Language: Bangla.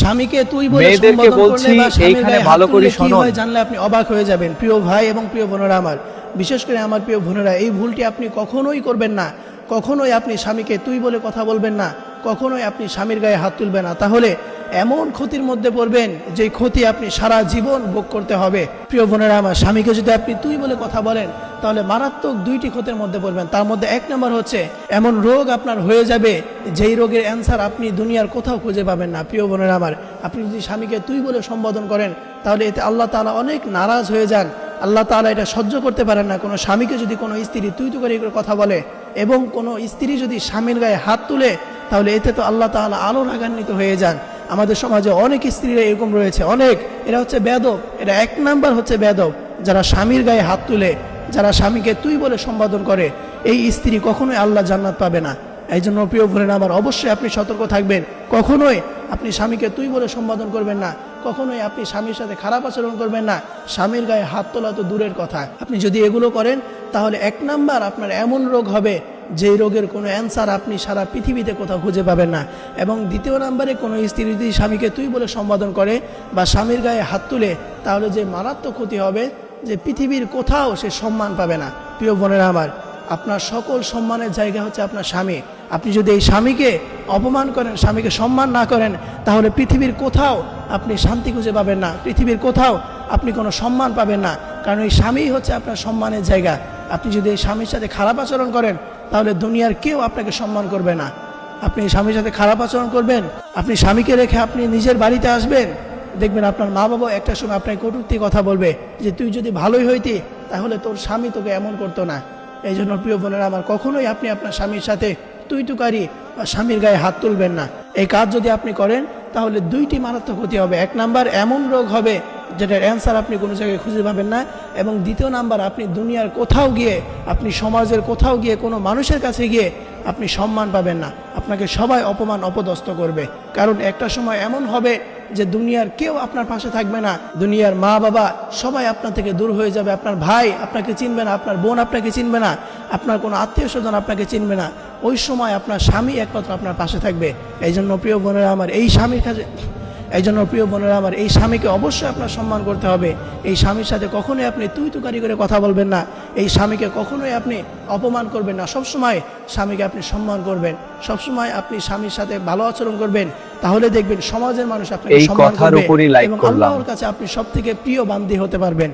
স্বামীকে তুই বলে মেয়েদেরকে সম্বোধন বলছি করলে বা স্বামীর এইখানে গায়ে হাত ভালো করে তুললে কি শুনুন। হয় জানলে আপনি অবাক হয়ে যাবেন। প্রিয় ভাই এবং প্রিয় বোনেরা আমার, বিশেষ করে আমার প্রিয় বোনেরা, এই ভুলটি আপনি কখনোই করবেন না। কখনোই আপনি স্বামীকে তুই বলে কথা বলবেন না, কখনোই আপনি স্বামীর গায়ে হাত তুলবেন না। তাহলে এমন ক্ষতির মধ্যে পড়বেন যে ক্ষতি আপনি সারা জীবন ভোগ করতে হবে। প্রিয় বোনেরা আমার, স্বামীকে যদি আপনি তুই বলে কথা বলেন তাহলে মারাত্মক দুইটি ক্ষতির মধ্যে পড়বেন। তার মধ্যে এক নম্বর হচ্ছে এমন রোগ আপনার হয়ে যাবে যেই রোগের অ্যান্সার আপনি দুনিয়ার কোথাও খুঁজে পাবেন না। প্রিয় বোনেরা আমার, আপনি যদি স্বামীকে তুই বলে সম্বোধন করেন তাহলে এতে আল্লাহ তাআলা অনেক নারাজ হয়ে যান। আল্লাহ তাআলা এটা সহ্য করতে পারেন না। কোনো স্বামীকে যদি কোনো স্ত্রী তুই করে কথা বলে এবং কোনো স্ত্রী যদি স্বামীর গায়ে হাত তুলে তাহলে এতে তো আল্লাহ তাআলা আরও রাগান্বিত হয়ে যান। আমাদের সমাজে অনেক স্ত্রীরা এরকম রয়েছে, অনেক। এরা হচ্ছে বেয়াদব। এরা এক নাম্বার হচ্ছে বেয়াদব, যারা স্বামীর গায়ে হাত তুলে, যারা স্বামীকে তুই বলে সম্বোধন করে। এই স্ত্রী কখনোই আল্লাহ জান্নাত পাবে না। এই জন্য প্রিয় বোনেরা আমার, অবশ্যই আপনি সতর্ক থাকবেন। কখনোই আপনি স্বামীকে তুই বলে সম্বোধন করবেন না, কখনোই আপনি স্বামীর সাথে খারাপ আচরণ করবেন না। স্বামীর গায়ে হাত তোলা তো দূরের কথা, আপনি যদি এগুলো করেন তাহলে এক নাম্বার আপনার এমন রোগ হবে যেই রোগের কোনো অ্যান্সার আপনি সারা পৃথিবীতে কোথাও খুঁজে পাবেন না। এবং দ্বিতীয় নাম্বারে কোনো স্ত্রী যদি স্বামীকে তুই বলে সম্বোধন করে বা স্বামীর গায়ে হাত তুলে তাহলে যে মারাত্মক ক্ষতি হবে যে পৃথিবীর কোথাও সে সম্মান পাবে না। প্রিয় বোনেরা আমার, আপনার সকল সম্মানের জায়গা হচ্ছে আপনার স্বামী। আপনি যদি এই স্বামীকে অপমান করেন, স্বামীকে সম্মান না করেন, তাহলে পৃথিবীর কোথাও আপনি শান্তি খুঁজে পাবেন না, পৃথিবীর কোথাও আপনি কোনো সম্মান পাবেন না। কারণ এই স্বামীই হচ্ছে আপনার সম্মানের জায়গা। আপনি যদি এই স্বামীর সাথে খারাপ আচরণ করেন তাহলে দুনিয়ার কেউ আপনাকে সম্মান করবে না। আপনি স্বামীর সাথে খারাপ আচরণ করবেন, আপনি স্বামীকে রেখে আপনি নিজের বাড়িতে আসবেন, দেখবেন আপনার মা বাবা একটা সময় আপনাকে কটূক্তি কথা বলবে যে তুই যদি ভালোই হইতি তাহলে তোর স্বামী তোকে এমন করতো না। এই জন্য প্রিয় বোনেরা আমার, কখনোই আপনি আপনার স্বামীর সাথে তুই তুকারি বা স্বামীর গায়ে হাত তুলবেন না। এই কাজ যদি আপনি করেন তাহলে দুইটি মারাত্মক ক্ষতি হবে। এক নাম্বার, এমন রোগ হবে যেটার অ্যান্সার আপনি কোনো জায়গায় খুঁজে পাবেন না। এবং দ্বিতীয় নাম্বার, আপনি দুনিয়ার কোথাও গিয়ে, আপনি সমাজের কোথাও গিয়ে, কোনো মানুষের কাছে গিয়ে আপনি সম্মান পাবেন না। আপনাকে সবাই অপমান অপদস্থ করবে। কারণ একটা সময় এমন হবে যে দুনিয়ার কেউ আপনার পাশে থাকবে না, দুনিয়ার মা বাবা সবাই আপনার থেকে দূর হয়ে যাবে। আপনার ভাই আপনাকে চিনবে না, আপনার বোন আপনাকে চিনবে না, আপনার কোনো আত্মীয় স্বজন আপনাকে চিনবে না। ওই সময় আপনার স্বামী একমাত্র আপনার পাশে থাকবে। এই জন্য প্রিয় বোনেরা আমার, এই স্বামীকে অবশ্যই আপনার সম্মান করতে হবে। এই স্বামীর সাথে কখনোই আপনি তুই তুকারি করে কথা বলবেন না, এই স্বামীকে কখনোই আপনি অপমান করবেন না। সবসময় স্বামীকে আপনি সম্মান করবেন, সবসময় আপনি স্বামীর সাথে ভালো আচরণ করবেন। তাহলে দেখবেন সমাজের মানুষ আপনাকে সম্মান করবে এবং আল্লাহর কাছে আপনি সবথেকে প্রিয় বান্দী হতে পারবেন।